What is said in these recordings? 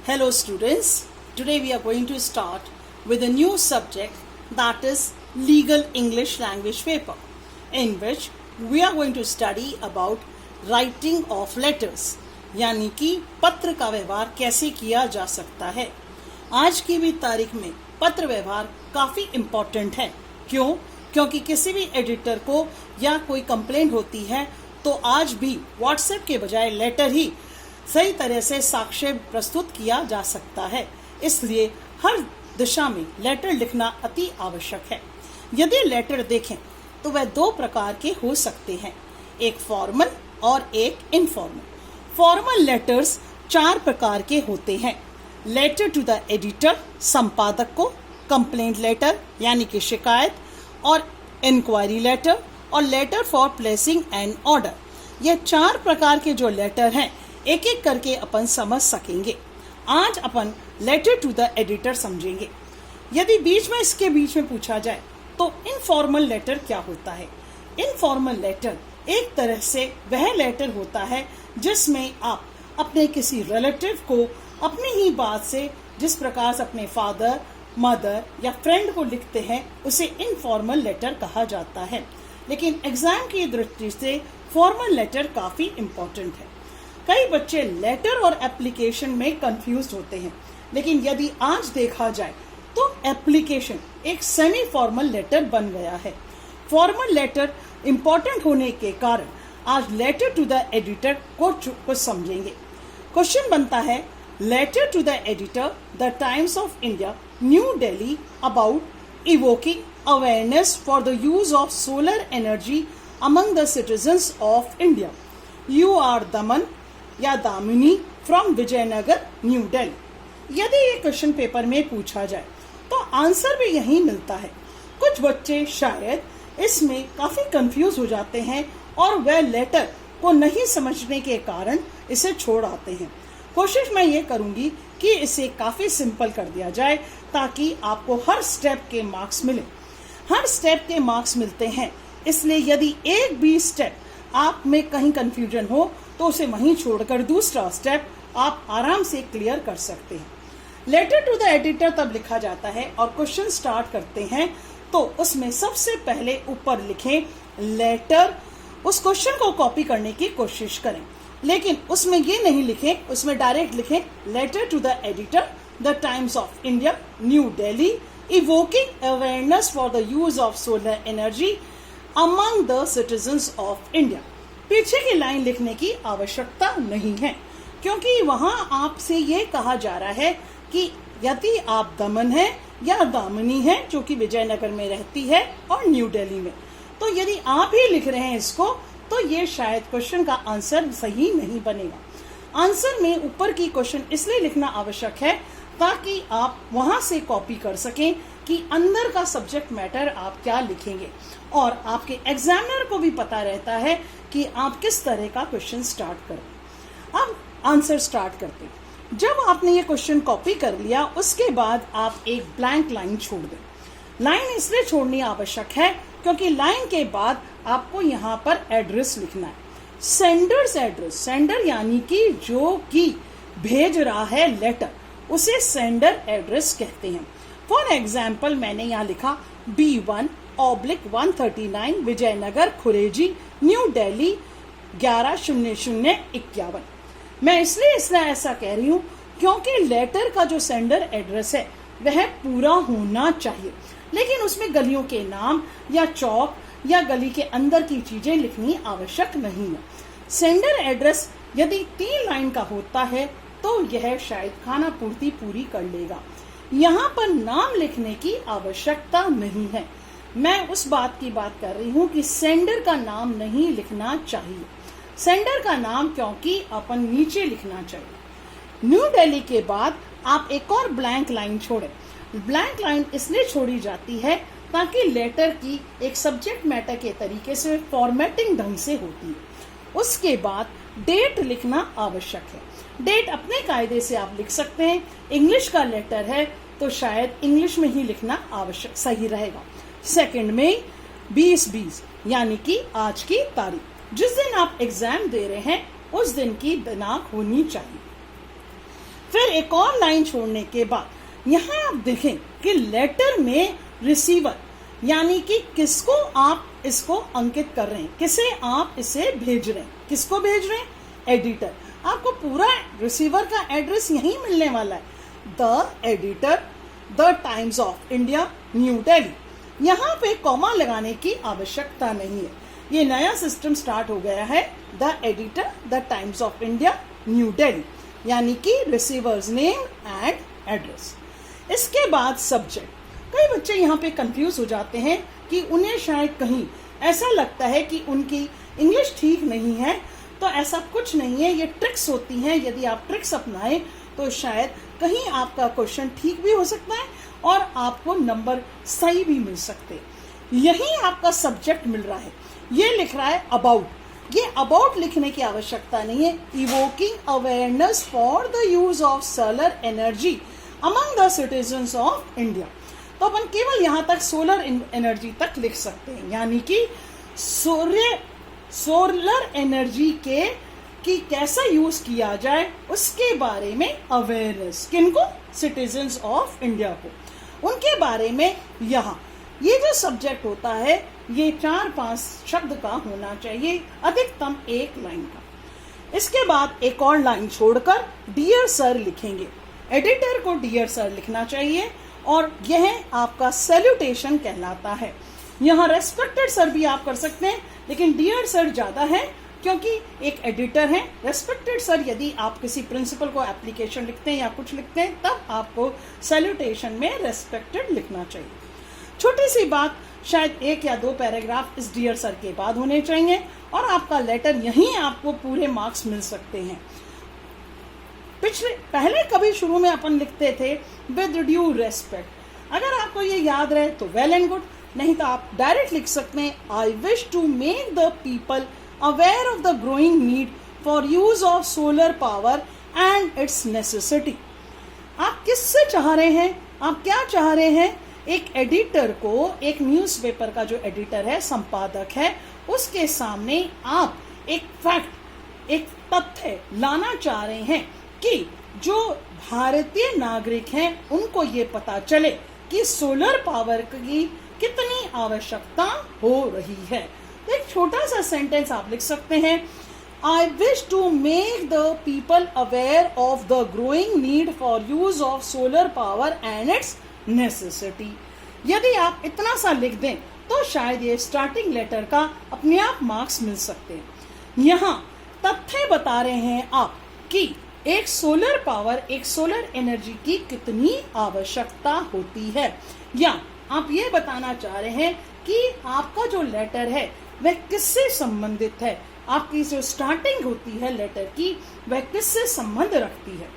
Hello students, today we are going to start with a new subject, that is Legal English Language Paper, in which we are going to study about writing of letters, यानी कि पत्र का व्यवहार कैसे किया जा सकता है। आज की भी तारीख में पत्र व्यवहार काफ़ी इम्पोर्टेंट है। क्यों? क्योंकि किसी भी एडिटर को या कोई कंप्लेंट होती है तो आज भी व्हाट्सएप के बजाय लेटर ही सही तरह से साक्ष्य प्रस्तुत किया जा सकता है। इसलिए हर दिशा में लेटर लिखना अति आवश्यक है। यदि लेटर देखें तो वह दो प्रकार के हो सकते हैं, एक फॉर्मल और एक इनफॉर्मल। फॉर्मल लेटर्स 4 प्रकार के होते हैं। लेटर टू द एडिटर, संपादक को, कंप्लेंट लेटर यानी कि शिकायत, और इंक्वायरी लेटर और letter for placing an order. ये 4 प्रकार के जो लेटर हैं एक एक करके अपन समझ सकेंगे। आज अपन लेटर टू द एडिटर समझेंगे। यदि इसके बीच में पूछा जाए तो इनफॉर्मल लेटर क्या होता है? इनफॉर्मल लेटर एक तरह से वह लेटर होता है जिसमें आप अपने किसी रिलेटिव को अपनी ही बात से, जिस प्रकार से अपने फादर, मदर या फ्रेंड को लिखते हैं, उसे इनफॉर्मल लेटर कहा जाता है। लेकिन एग्जाम की दृष्टि से फॉर्मल लेटर काफी इम्पोर्टेंट है। कई बच्चे लेटर और एप्लीकेशन में कंफ्यूज होते हैं, लेकिन यदि आज देखा जाए तो एप्लीकेशन एक सेमी फॉर्मल लेटर बन गया है। फॉर्मल लेटर इम्पोर्टेंट होने के कारण आज लेटर टू द एडिटर को कुछ समझेंगे। क्वेश्चन बनता है, letter to the editor, the Times of India, New Delhi, about evoking awareness for the use of solar energy among the citizens of India. You are Daman या दामिनी फ्रॉम विजयनगर, न्यू दिल्ली। यदि ये क्वेश्चन पेपर में पूछा जाए तो आंसर भी यही मिलता है। कुछ बच्चे शायद इसमें काफी कंफ्यूज हो जाते हैं और वह लेटर को नहीं समझने के कारण इसे छोड़ आते हैं। कोशिश मैं ये करूंगी कि इसे काफी सिंपल कर दिया जाए ताकि आपको हर स्टेप के मार्क्स मिले। हर स्टेप के मार्क्स मिलते हैं, इसलिए यदि एक भी स्टेप आप में कहीं कंफ्यूजन हो तो उसे वहीं छोड़कर दूसरा स्टेप आप आराम से क्लियर कर सकते हैं। लेटर टू द एडिटर तब लिखा जाता है और क्वेश्चन स्टार्ट करते हैं तो उसमें सबसे पहले ऊपर लिखें लेटर। उस क्वेश्चन को कॉपी करने की कोशिश करें, लेकिन उसमें ये नहीं लिखें, उसमें डायरेक्ट लिखें letter to the editor, the Times of India, New Delhi, evoking awareness for the use of solar energy among the citizens of India. पीछे की लाइन लिखने की आवश्यकता नहीं है, क्योंकि वहां आपसे ये कहा जा रहा है कि यदि आप दमन है या दामिनी है जो कि विजयनगर में रहती है और न्यू दिल्ली में, तो यदि आप ही लिख रहे हैं इसको तो ये शायद क्वेश्चन का आंसर सही नहीं बनेगा। आंसर में ऊपर की क्वेश्चन इसलिए लिखना आवश्यक है ताकि आप वहां से कॉपी कर सकें कि अंदर का सब्जेक्ट मैटर आप क्या लिखेंगे, और आपके एग्जामिनर को भी पता रहता है कि आप किस तरह का क्वेश्चन स्टार्ट करें। अब आंसर स्टार्ट करते हैं। जब आपने ये क्वेश्चन कॉपी कर लिया, उसके बाद आप एक ब्लैंक लाइन छोड़ दें। लाइन इसलिए छोड़नी आवश्यक है क्योंकि लाइन के बाद आपको यहाँ पर एड्रेस लिखना है। सेंडर्स एड्रेस, सेंडर यानी कि जो कि भेज रहा है लेटर, उसे सेंडर एड्रेस कहते हैं। फॉर एग्जाम्पल मैंने यहाँ लिखा B1/139 विजयनगर खुरेजी, न्यू दिल्ली 11/00/51। मैं इसलिए ऐसा कह रही हूँ क्योंकि लेटर का जो सेंडर एड्रेस है वह पूरा होना चाहिए, लेकिन उसमें गलियों के नाम या चौक या गली के अंदर की चीजें लिखनी आवश्यक नहीं है। सेंडर एड्रेस यदि 3 लाइन का होता है तो यह शायद खाना पूर्ति पूरी कर लेगा। यहाँ पर नाम लिखने की आवश्यकता नहीं है। मैं उस बात की बात कर रही हूँ कि सेंडर का नाम नहीं लिखना चाहिए। सेंडर का नाम क्योंकि अपन नीचे लिखना चाहिए। न्यू दिल्ली के बाद आप एक और ब्लैंक लाइन छोड़ें। ब्लैंक लाइन इसलिए छोड़ी जाती है ताकि लेटर की एक सब्जेक्ट मैटर के तरीके से फॉर्मेटिंग ढंग से होती है। उसके बाद डेट लिखना आवश्यक है। डेट अपने कायदे से आप लिख सकते हैं। इंग्लिश का लेटर है तो शायद इंग्लिश में ही लिखना आवश्यक सही रहेगा। 2 मई 2020 यानी कि आज की तारीख, जिस दिन आप एग्जाम दे रहे हैं उस दिन की दिनांक होनी चाहिए। फिर एक और लाइन छोड़ने के बाद यहाँ आप देखें कि लेटर में रिसीवर यानी कि किसको आप इसको अंकित कर रहे हैं, किसे आप इसे भेज रहे हैं, किसको भेज रहे हैं, एडिटर। आपको पूरा रिसीवर का एड्रेस यहीं मिलने वाला है, the editor, the Times of India, New Delhi. यहाँ पे कॉमा लगाने की आवश्यकता नहीं है, ये नया सिस्टम स्टार्ट हो गया है, the editor, the Times of India, New Delhi, यानी कि रिसीवर्स नेम एंड एड्रेस। इसके बाद सब्जेक्ट। कई बच्चे यहाँ पे कंफ्यूज हो जाते हैं कि उन्हें शायद कहीं ऐसा लगता है कि उनकी इंग्लिश ठीक नहीं है, तो ऐसा कुछ नहीं है, ये ट्रिक्स होती हैं। यदि आप ट्रिक्स अपनाएं तो शायद कहीं आपका क्वेश्चन ठीक भी हो सकता है और आपको नंबर सही भी मिल सकते हैं। यही आपका सब्जेक्ट मिल रहा है, ये लिख रहा है अबाउट। ये अबाउट लिखने की आवश्यकता नहीं है। Evoking awareness for the use of solar energy among the citizens of India. तो अपन केवल यहाँ तक सोलर एनर्जी तक लिख सकते हैं, यानी कि सोलर एनर्जी के कि कैसा यूज किया जाए उसके बारे में अवेयरनेस। किनको? सिटीजन्स ऑफ इंडिया को, उनके बारे में। यहाँ ये जो सब्जेक्ट होता है ये 4-5 शब्द का होना चाहिए, अधिकतम 1 लाइन का। इसके बाद एक और लाइन छोड़कर डियर सर लिखेंगे। एडिटर को डियर सर लिखना चाहिए और यह आपका सैल्यूटेशन कहलाता है। यहाँ रेस्पेक्टेड सर भी आप कर सकते हैं, लेकिन डियर सर ज्यादा है क्योंकि एक एडिटर है। रेस्पेक्टेड सर यदि आप किसी प्रिंसिपल को एप्लीकेशन लिखते हैं या कुछ लिखते हैं, तब आपको सैल्यूटेशन में रेस्पेक्टेड लिखना चाहिए। छोटी सी बात, शायद 1 या 2 पैराग्राफ इस डियर सर के बाद होने चाहिए और आपका लेटर यहीं आपको पूरे मार्क्स मिल सकते हैं। पहले कभी शुरू में अपन लिखते थे विद ड्यू रेस्पेक्ट। अगर आपको ये याद रहे तो वेल एंड गुड, नहीं तो आप डायरेक्ट लिख सकते हैं I wish to make the people aware of the growing need for use of solar power and its necessity. आप किससे चाह रहे हैं, आप क्या चाह रहे हैं? एक एडिटर को, एक न्यूज़पेपर का जो एडिटर है, संपादक है, उसके सामने आप एक फैक्ट, एक तथ्य लाना चाह रहे हैं कि जो भारतीय नागरिक हैं उनको ये पता चले कि सोलर पावर की कितनी आवश्यकता हो रही है। तो एक छोटा सा सेंटेंस आप लिख सकते हैं, I wish to make the people aware of the growing need for use of solar power and its necessity. यदि आप इतना सा लिख दें तो शायद ये स्टार्टिंग लेटर का अपने आप मार्क्स मिल सकते हैं। यहाँ तथ्य बता रहे हैं आप कि एक सोलर पावर, एक सोलर एनर्जी की कितनी आवश्यकता होती है, या आप ये बताना चाह रहे हैं कि आपका जो लेटर है वह किससे संबंधित है, आपकी जो स्टार्टिंग होती है लेटर की वह किससे संबंध रखती है।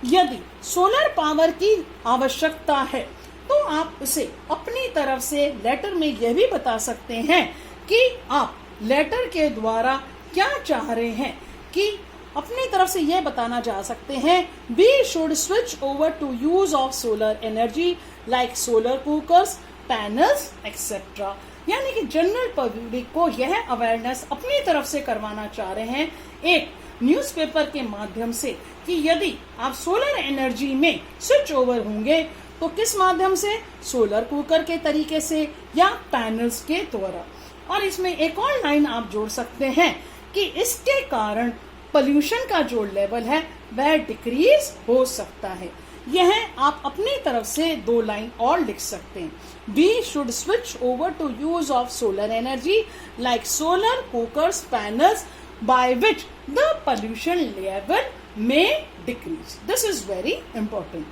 यदि सोलर पावर की आवश्यकता है तो आप उसे अपनी तरफ से लेटर में यह भी बता सकते हैं कि आप लेटर के द्वारा क्या चाह रहे हैं, कि अपनी तरफ से यह बताना चाह सकते हैं we should switch over to use of solar energy like solar cookers, panels etcetera. यानी कि जनरल पब्लिक को यह अवेयरनेस अपनी तरफ से करवाना चाह रहे हैं एक न्यूज़पेपर के माध्यम से कि यदि आप सोलर एनर्जी में स्विच ओवर होंगे तो किस माध्यम से, सोलर कुकर के तरीके से या पैनल्स के द्वारा। और इसमें एक और लाइन आप जोड़ सकते हैं कि इसके कारण पोल्यूशन का जो लेवल है वह डिक्रीज हो सकता है। यह आप अपनी तरफ से 2 लाइन और लिख सकते हैं, we should switch over to use of solar energy like solar cookers, panels by which the pollution level may decrease. This is very important.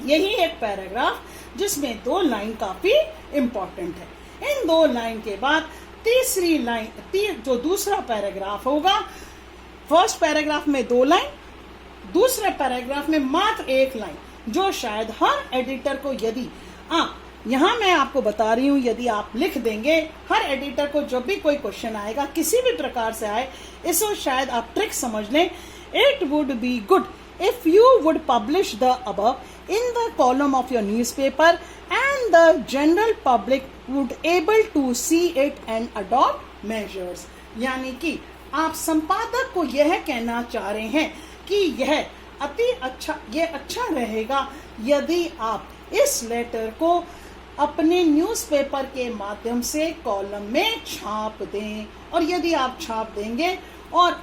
यही एक पैराग्राफ जिसमें 2 लाइन काफी इंपॉर्टेंट है। इन 2 लाइन के बाद तीसरी लाइन, जो दूसरा पैराग्राफ होगा, फर्स्ट पैराग्राफ में 2 लाइन, दूसरे पैराग्राफ में मात्र 1 लाइन, जो शायद हर एडिटर को, यदि आप, यहाँ मैं आपको बता रही हूँ, यदि आप लिख देंगे, हर एडिटर को जब भी कोई क्वेश्चन आएगा किसी भी प्रकार से आए, इसको शायद आप ट्रिक समझ लें। It would be good if you would publish the above in the column of your newspaper and the general public would able to see it and adopt measures. यानी कि आप संपादक को यह कहना चाह रहे हैं कि यह ये अच्छा रहेगा यदि आप इस लेटर को अपने न्यूज़पेपर के माध्यम से कॉलम में छाप दें, और यदि आप छाप देंगे और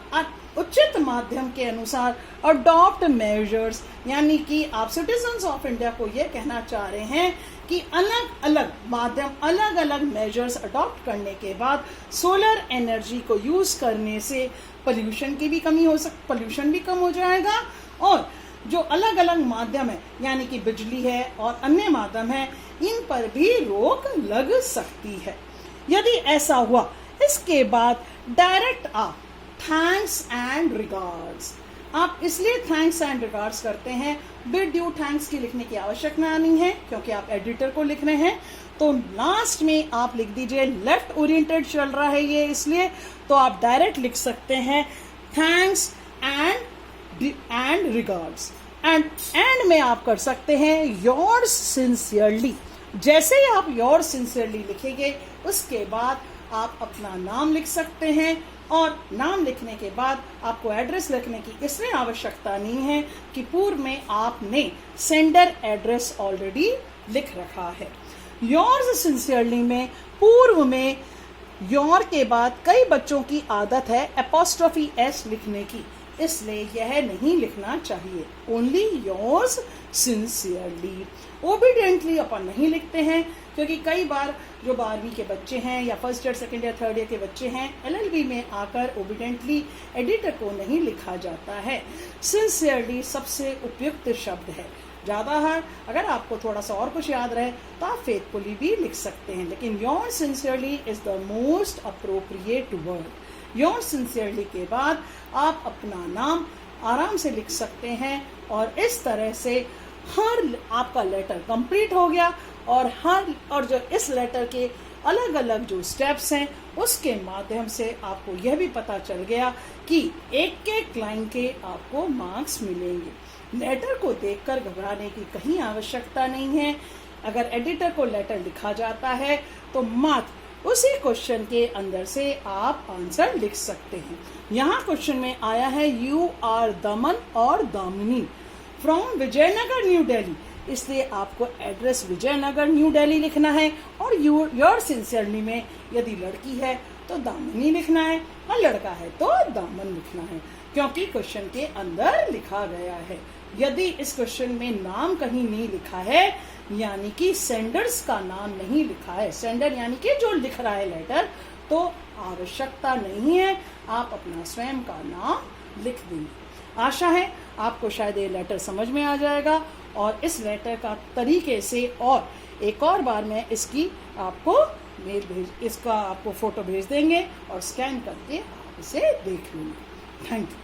उचित माध्यम के अनुसार अडॉप्ट मेजर्स, यानी कि आप सिटीजन्स ऑफ इंडिया को ये कहना चाह रहे हैं कि अलग अलग माध्यम, अलग अलग मेजर्स अडॉप्ट करने के बाद सोलर एनर्जी को यूज करने से पोल्यूशन भी कम हो जाएगा, और जो अलग अलग माध्यम है यानी कि बिजली है और अन्य माध्यम है, इन पर भी रोक लग सकती है। यदि ऐसा हुआ, इसके बाद डायरेक्ट आप थैंक्स एंड रिगार्ड्स, आप इसलिए थैंक्स एंड रिगार्ड्स करते हैं, विद ड्यू थैंक्स की लिखने की आवश्यकता नहीं है क्योंकि आप एडिटर को लिख रहे हैं। तो लास्ट में आप लिख दीजिए, लेफ्ट ओरिएंटेड चल रहा है ये, इसलिए तो आप डायरेक्ट लिख सकते हैं थैंक्स एंड रिगार्ड्स, एंड में आप कर सकते हैं योर्स सिंसियरली। जैसे ही आप योर्स सिंसियरली लिखेंगे उसके बाद आप अपना नाम लिख सकते हैं, और नाम लिखने के बाद आपको एड्रेस लिखने की इसमें आवश्यकता नहीं है कि पूर्व में आपने सेंडर एड्रेस ऑलरेडी लिख रखा है। योर्स सिंसियरली में पूर्व में योर के बाद कई बच्चों की आदत है एपोस्ट्रोफी एस लिखने की, इसलिए यह नहीं लिखना चाहिए, ओनली योर्स सिंसियरली। ओबीडियंटली अपन नहीं लिखते हैं क्योंकि कई बार जो 12वीं के बच्चे हैं या first year, second year, third year के बच्चे हैं, LLB में आकर ओबीडियंटली एडिटर को नहीं लिखा जाता है। सिंसियरली सबसे उपयुक्त शब्द है। ज़्यादा है, अगर आपको थोड़ा सा और कुछ याद रहे तो आप फेथफुली भी लिख सकते हैं, लेकिन your sincerely is the most appropriate word. Your sincerely के बाद आप अपना नाम आराम से लिख सकते हैं, और इस तरह से आपका लेटर कंप्लीट हो गया, और जो इस लेटर के अलग अलग जो स्टेप्स हैं उसके माध्यम से आपको यह भी पता चल गया कि एक एक लाइन के आपको मार्क्स मिलेंगे। लेटर को देखकर घबराने की कहीं आवश्यकता नहीं है। अगर एडिटर को लेटर लिखा जाता है तो मात्र उसी क्वेश्चन के अंदर से आप आंसर लिख सकते हैं। यहाँ क्वेश्चन में आया है यू आर दमन और दामिनी फ्रॉम विजयनगर न्यू दिल्ली, इसलिए आपको एड्रेस विजयनगर न्यू दिल्ली लिखना है, और योर सिंसियरली में यदि लड़की है तो दामिनी लिखना है और लड़का है तो दामन लिखना है, क्योंकि क्वेश्चन के अंदर लिखा गया है। यदि इस क्वेश्चन में नाम कहीं नहीं लिखा है, यानी कि सेंडर्स का नाम नहीं लिखा है, सेंडर यानी कि जो लिख रहा है लेटर, तो आवश्यकता नहीं है, आप अपना स्वयं का नाम लिख देंगे। आशा है आपको शायद ये लेटर समझ में आ जाएगा, और इस लेटर का तरीके से और एक और बार मैं इसकी आपको इसका आपको फोटो भेज देंगे और स्कैन करके आप इसे देख लेंगे। Thank you.